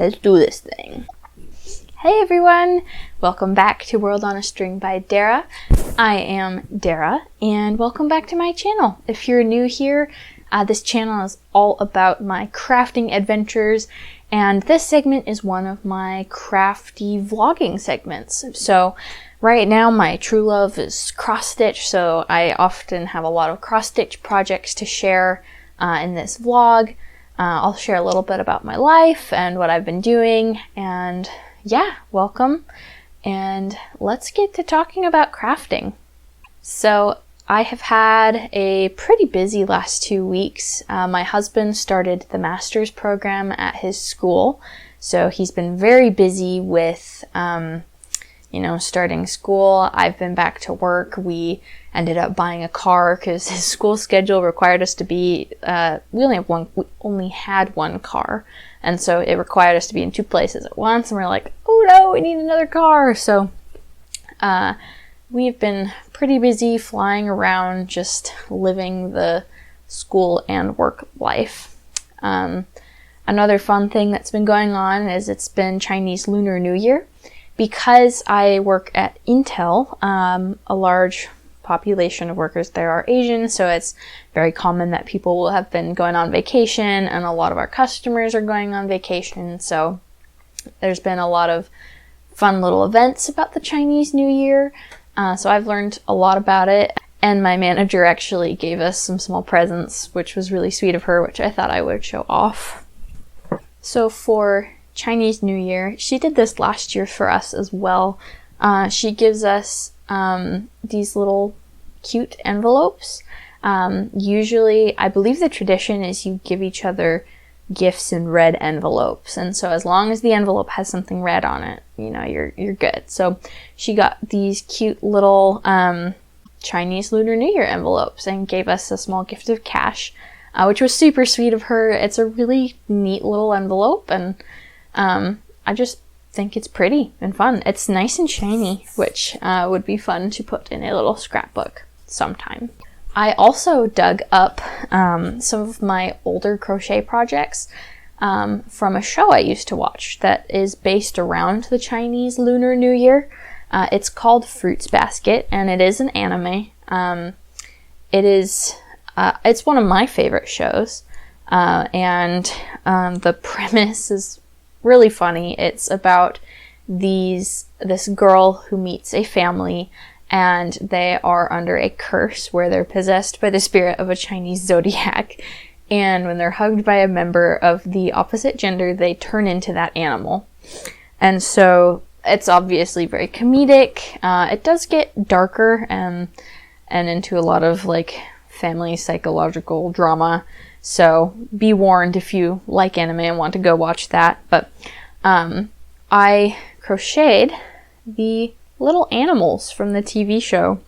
Let's do this thing. Hey everyone! Welcome back to World on a String by Dara. I am Dara, and welcome back to my channel. If you're new here, this channel is all about my crafting adventures, and this segment is one of my crafty vlogging segments. So right now my true love is cross-stitch, so I often have a lot of cross-stitch projects to share in this vlog. I'll share a little bit about my life and what I've been doing, and yeah, welcome. And let's get to talking about crafting. So I have had a pretty busy last 2 weeks. My husband started the master's program at his school, so he's been very busy with starting school. I've been back to work. We ended up buying a car because his school schedule required us to be, we only had one car. And so it required us to be in two places at once. And we're like, oh no, we need another car. So, we've been pretty busy flying around, just living the school and work life. Another fun thing that's been going on is it's been Chinese Lunar New Year. Because I work at Intel, a large population of workers there are Asian, so it's very common that people will have been going on vacation, and a lot of our customers are going on vacation, so there's been a lot of fun little events about the Chinese New Year, so I've learned a lot about it, and my manager actually gave us some small presents, which was really sweet of her, which I thought I would show off. So for Chinese New Year, she did this last year for us as well. She gives us these little cute envelopes. Usually, I believe the tradition is you give each other gifts in red envelopes, and so as long as the envelope has something red on it, you're good. So she got these cute little Chinese Lunar New Year envelopes and gave us a small gift of cash, which was super sweet of her. It's a really neat little envelope, and I just think it's pretty and fun. It's nice and shiny, which would be fun to put in a little scrapbook sometime. I also dug up some of my older crochet projects from a show I used to watch that is based around the Chinese Lunar New Year. It's called Fruits Basket, and it is an anime. It's one of my favorite shows, and the premise is really funny. It's about this girl who meets a family, and they are under a curse where they're possessed by the spirit of a Chinese zodiac, and when they're hugged by a member of the opposite gender, they turn into that animal. And so it's obviously very comedic. It does get darker and into a lot of family psychological drama. So be warned if you like anime and want to go watch that. But I crocheted the little animals from the TV show,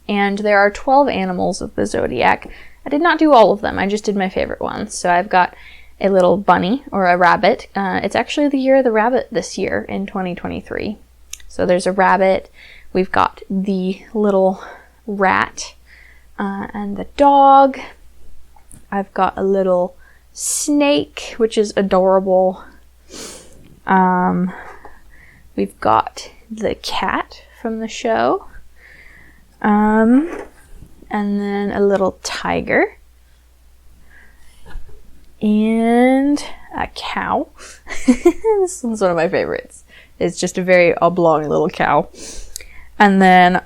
and there are 12 animals of the zodiac. I did not do all of them, I just did my favorite ones. So I've got a little bunny, or a rabbit. It's actually the year of the rabbit this year in 2023. So there's a rabbit, we've got the little rat, and the dog. I've got a little snake, which is adorable. We've got the cat from the show. And then a little tiger. And a cow. This one's one of my favorites. It's just a very oblong little cow. And then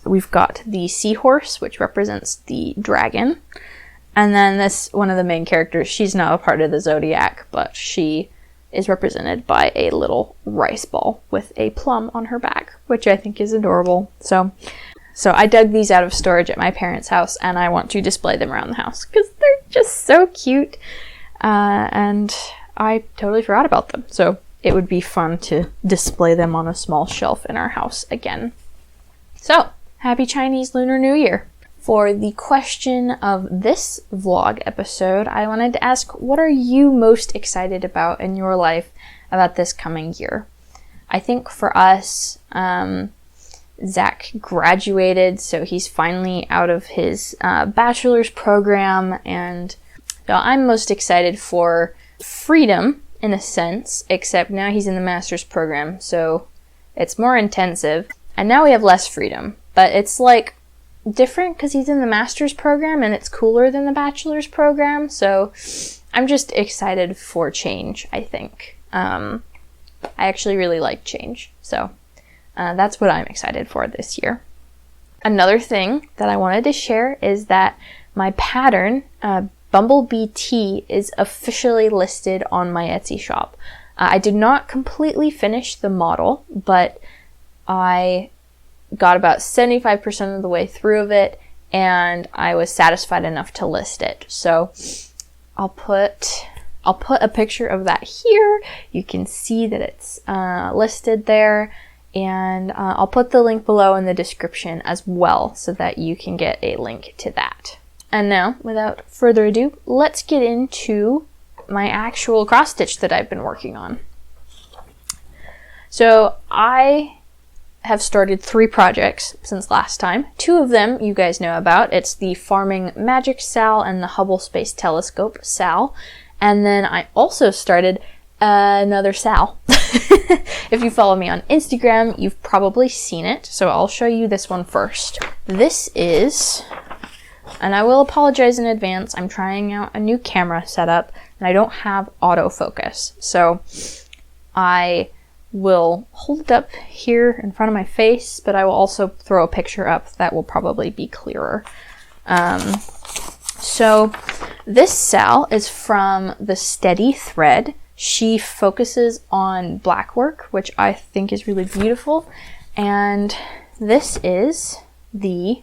we've got the seahorse, which represents the dragon. And then one of the main characters, she's not a part of the zodiac, but she is represented by a little rice ball with a plum on her back, which I think is adorable. So I dug these out of storage at my parents' house, and I want to display them around the house because they're just so cute. And I totally forgot about them. So it would be fun to display them on a small shelf in our house again. So, happy Chinese Lunar New Year! For the question of this vlog episode, I wanted to ask, what are you most excited about in your life about this coming year? I think for us, Zach graduated, so he's finally out of his bachelor's program, and so I'm most excited for freedom in a sense, except now he's in the master's program, so it's more intensive. And now we have less freedom, but it's like different because he's in the master's program and it's cooler than the bachelor's program. So I'm just excited for change, I think. I actually really like change. So that's what I'm excited for this year. Another thing that I wanted to share is that my pattern, Bumblebee Tea, is officially listed on my Etsy shop. I did not completely finish the model, but I got about 75% of the way through of it, and I was satisfied enough to list it. So I'll put a picture of that here. You can see that it's listed there, and I'll put the link below in the description as well so that you can get a link to that. And now, without further ado, let's get into my actual cross stitch that I've been working on. So I have started 3 projects since last time. 2 of them you guys know about. It's the Farming Magic Sal and the Hubble Space Telescope Sal. And then I also started another Sal. If you follow me on Instagram, you've probably seen it. So I'll show you this one first. This is, and I will apologize in advance, I'm trying out a new camera setup and I don't have autofocus. So I will hold it up here in front of my face, but I will also throw a picture up that will probably be clearer. So this Sal is from the Steady Thread. She focuses on black work, which I think is really beautiful. And this is the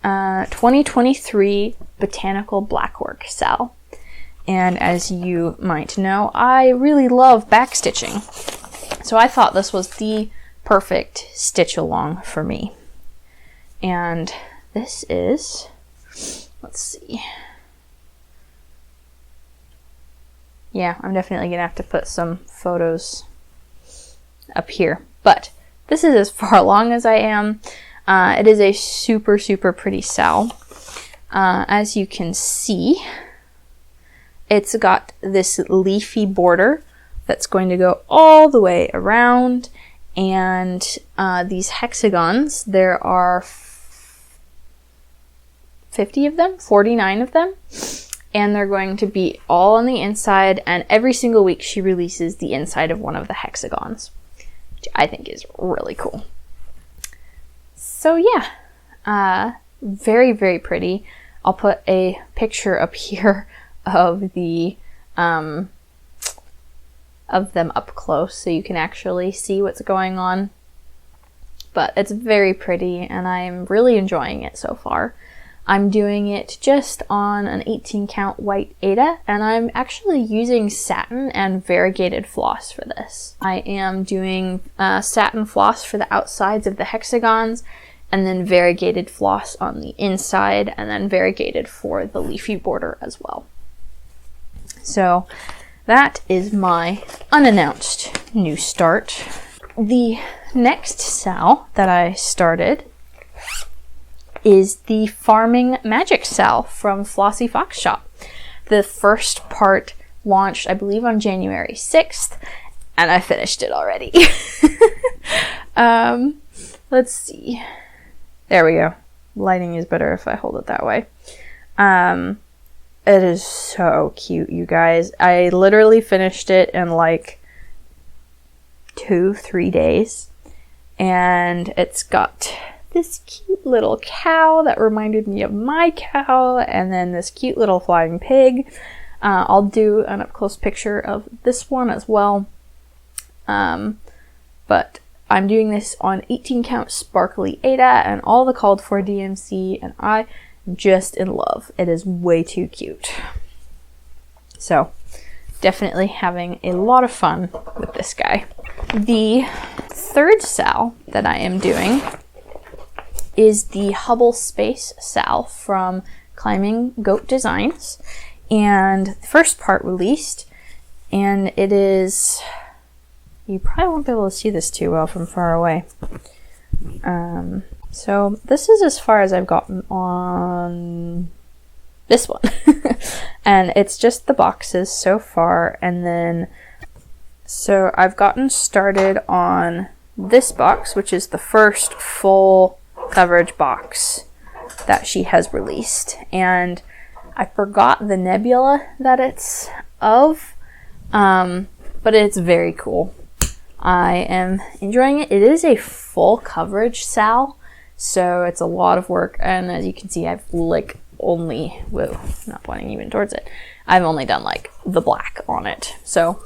2023 Botanical Blackwork Sal. And as you might know, I really love backstitching. So I thought this was the perfect stitch along for me. And this is, let's see. Yeah, I'm definitely gonna have to put some photos up here. But this is as far along as I am. It is a super, super pretty Sal. As you can see, it's got this leafy border that's going to go all the way around, and these hexagons, there are 50 of them, 49 of them, and they're going to be all on the inside, and every single week she releases the inside of one of the hexagons, which I think is really cool. So yeah, very, very pretty. I'll put a picture up here of the of them up close so you can actually see what's going on. But it's very pretty and I'm really enjoying it so far. I'm doing it just on an 18 count white Aida, and I'm actually using satin and variegated floss for this. I am doing satin floss for the outsides of the hexagons, and then variegated floss on the inside, and then variegated for the leafy border as well. So that is my unannounced new start. The next Sal that I started is the Farming Magic Sal from Flossie Fox Shop. The first part launched, I believe, on January 6th, and I finished it already. Let's see. There we go. Lighting is better if I hold it that way. It is so cute, you guys. I literally finished it in like 2-3 days, and it's got this cute little cow that reminded me of my cow, and then this cute little flying pig. I'll do an up-close picture of this one as well, but I'm doing this on 18 count sparkly Aida and all the called for DMC, and I'm just in love. It is way too cute. So definitely having a lot of fun with this guy. The third Sal that I am doing is the Hubble Space Sal from Climbing Goat Designs, and the first part released, and it is, you probably won't be able to see this too well from far away. So this is as far as I've gotten on this one. And it's just the boxes so far, and then So I've gotten started on this box, which is the first full coverage box that she has released. And I forgot the nebula that it's of, but it's very cool. I am enjoying it. It is a full coverage sal, so it's a lot of work. And as you can see, I've like only, whoa, not pointing even towards it. I've only done like the black on it. So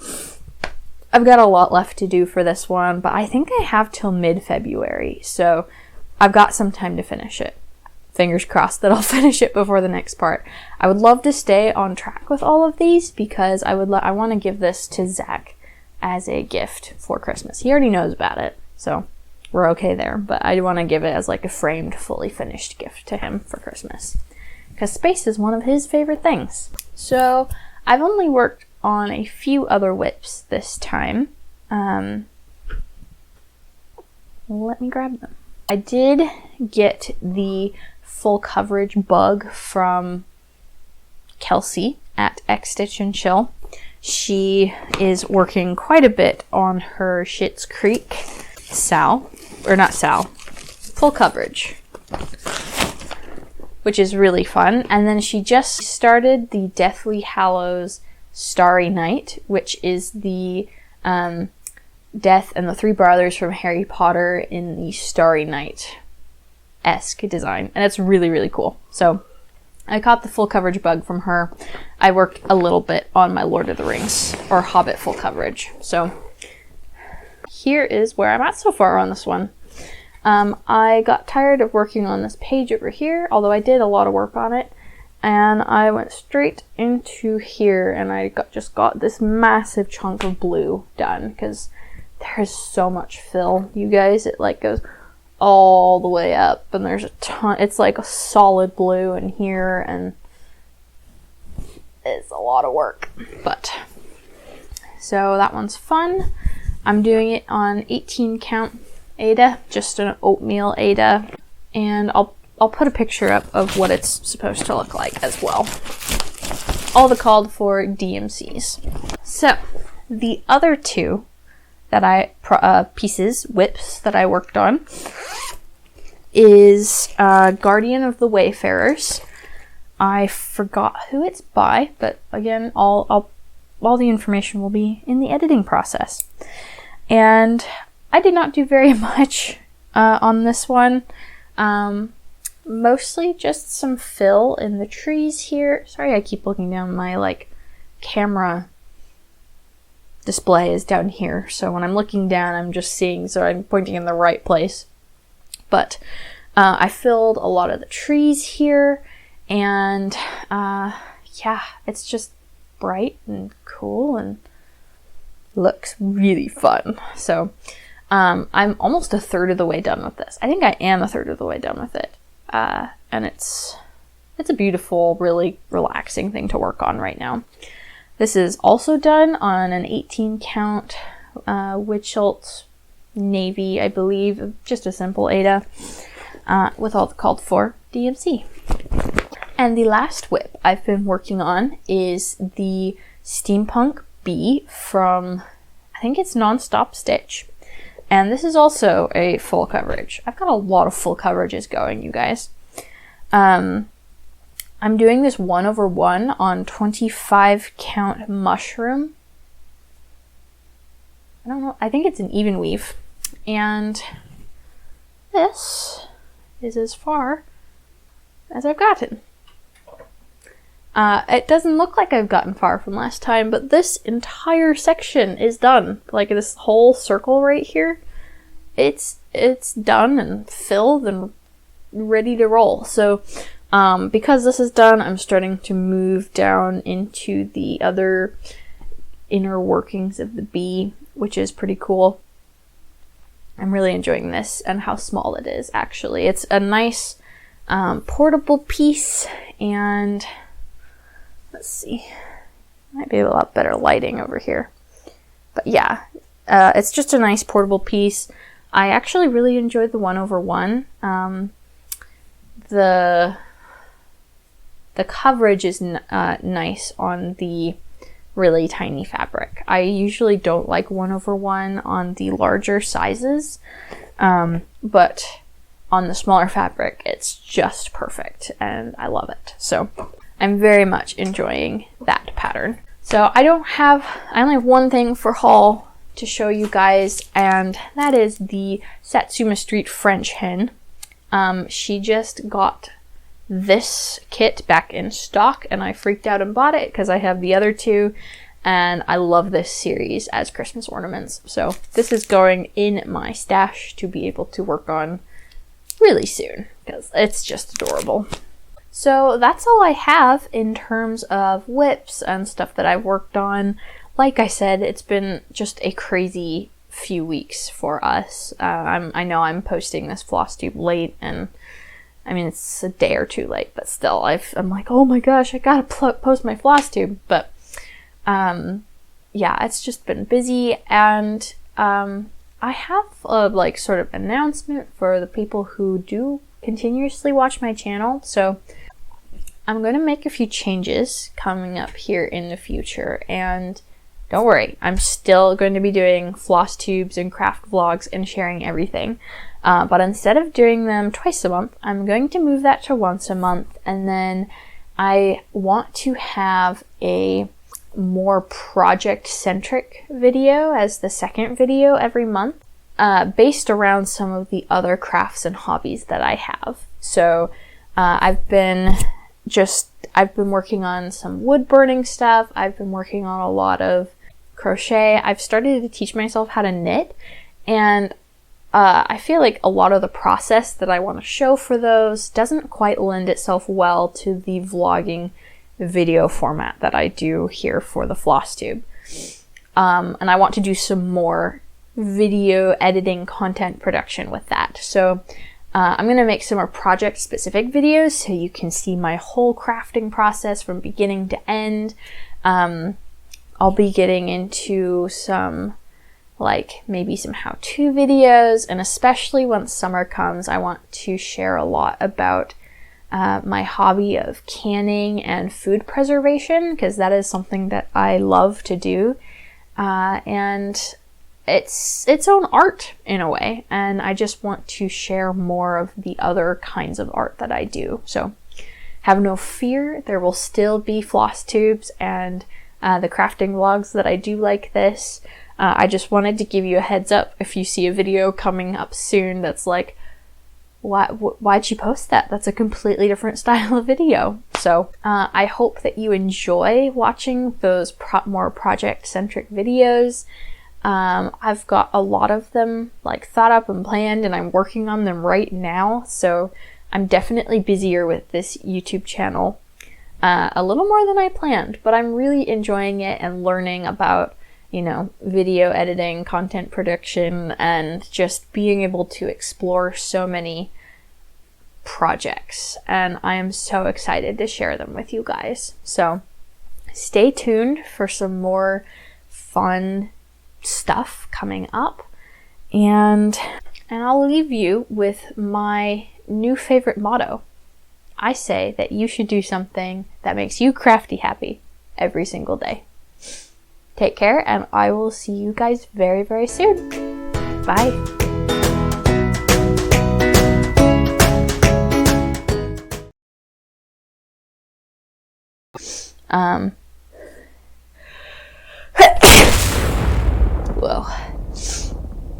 I've got a lot left to do for this one, but I think I have till mid-February, so I've got some time to finish it. Fingers crossed that I'll finish it before the next part. I would love to stay on track with all of these because I want to give this to Zach as a gift for Christmas. He already knows about it, so we're okay there, but I want to give it as like a framed, fully finished gift to him for Christmas because space is one of his favorite things. So I've only worked on a few other whips this time. Let me grab them. I did get the full coverage bug from Kelsey at X Stitch and Chill. She is working quite a bit on her Schitt's Creek sal, or not sal, full coverage, which is really fun. And then she just started the Deathly Hallows Starry Night, which is the Death and the three brothers from Harry Potter in the Starry Night-esque design. And it's really, really cool. So I caught the full coverage bug from her. I worked a little bit on my Lord of the Rings, or Hobbit full coverage. So here is where I'm at so far on this one. I got tired of working on this page over here, although I did a lot of work on it. And I went straight into here and I just got this massive chunk of blue done because there's so much fill, you guys. It like goes all the way up and there's a ton. It's like a solid blue in here and it's a lot of work. But so that one's fun. I'm doing it on 18 count Aida, just an oatmeal Aida, and I'll put a picture up of what it's supposed to look like as well. All the called for DMCs. So the other two that whips that I worked on is Guardian of the Wayfarers. I forgot who it's by, but again, all the information will be in the editing process. And I did not do very much on this one. Mostly just some fill in the trees here. Sorry, I keep looking down. My like camera display is down here, so when I'm looking down I'm just seeing, so I'm pointing in the right place. But I filled a lot of the trees here, and yeah, it's just bright and cool and looks really fun. So I'm almost a third of the way done with this. I think I am a third of the way done with it. And it's a beautiful, really relaxing thing to work on right now. This is also done on an 18 count Witchelt navy, I believe, just a simple Aida with all the called for DMC. And the last whip I've been working on is the Steampunk Bee from, I think it's Nonstop Stitch. And this is also a full coverage. I've got a lot of full coverages going, you guys. I'm doing this 1/1 on 25 count mushroom. I don't know, I think it's an even weave. And this is as far as I've gotten. It doesn't look like I've gotten far from last time, but this entire section is done. Like this whole circle right here, it's done and filled and ready to roll. So because this is done, I'm starting to move down into the other inner workings of the bee, which is pretty cool. I'm really enjoying this and how small it is, actually. It's a nice portable piece, and let's see, might be a lot better lighting over here. But yeah, it's just a nice portable piece. I actually really enjoyed the 1/1. The coverage is nice on the really tiny fabric. I usually don't like 1/1 on the larger sizes, but on the smaller fabric, it's just perfect and I love it. So I'm very much enjoying that pattern. So I only have one thing for haul to show you guys, and that is the Satsuma Street French hen. She just got this kit back in stock and I freaked out and bought it because I have the other two and I love this series as Christmas ornaments. So this is going in my stash to be able to work on really soon because it's just adorable. So that's all I have in terms of whips and stuff that I've worked on. Like I said, it's been just a crazy few weeks for us. I know I'm posting this Flosstube late, and I mean, it's a day or two late, but still, I'm like, oh my gosh, I gotta post my Flosstube. But yeah, it's just been busy, and I have a like sort of announcement for the people who do continuously watch my channel. So I'm going to make a few changes coming up here in the future, and don't worry, I'm still going to be doing floss tubes and craft vlogs and sharing everything. But instead of doing them twice a month, I'm going to move that to once a month, and then I want to have a more project-centric video as the second video every month, based around some of the other crafts and hobbies that I have. So I've been working on some wood burning stuff. I've been working on a lot of crochet. I've started to teach myself how to knit, and I feel like a lot of the process that I want to show for those doesn't quite lend itself well to the vlogging video format that I do here for the Flosstube. And I want to do some more video editing, content production with that. So I'm going to make some more project specific videos so you can see my whole crafting process from beginning to end. I'll be getting into some maybe some how-to videos, and especially once summer comes, I want to share a lot about my hobby of canning and food preservation, because that is something that I love to do, and it's its own art in a way, and I just want to share more of the other kinds of art that I do. So have no fear, there will still be floss tubes and the crafting vlogs that I do like this. I just wanted to give you a heads up if you see a video coming up soon that's like, why'd she post that? That's a completely different style of video. So I hope that you enjoy watching those more project-centric videos. I've got a lot of them thought up and planned, and I'm working on them right now. So I'm definitely busier with this YouTube channel a little more than I planned, but I'm really enjoying it and learning about, video editing, content production, and just being able to explore so many projects. And I am so excited to share them with you guys. So stay tuned for some more fun stuff coming up. And I'll leave you with my new favorite motto. I say that you should do something that makes you crafty happy every single day. Take care, and I will see you guys very, very soon. Bye.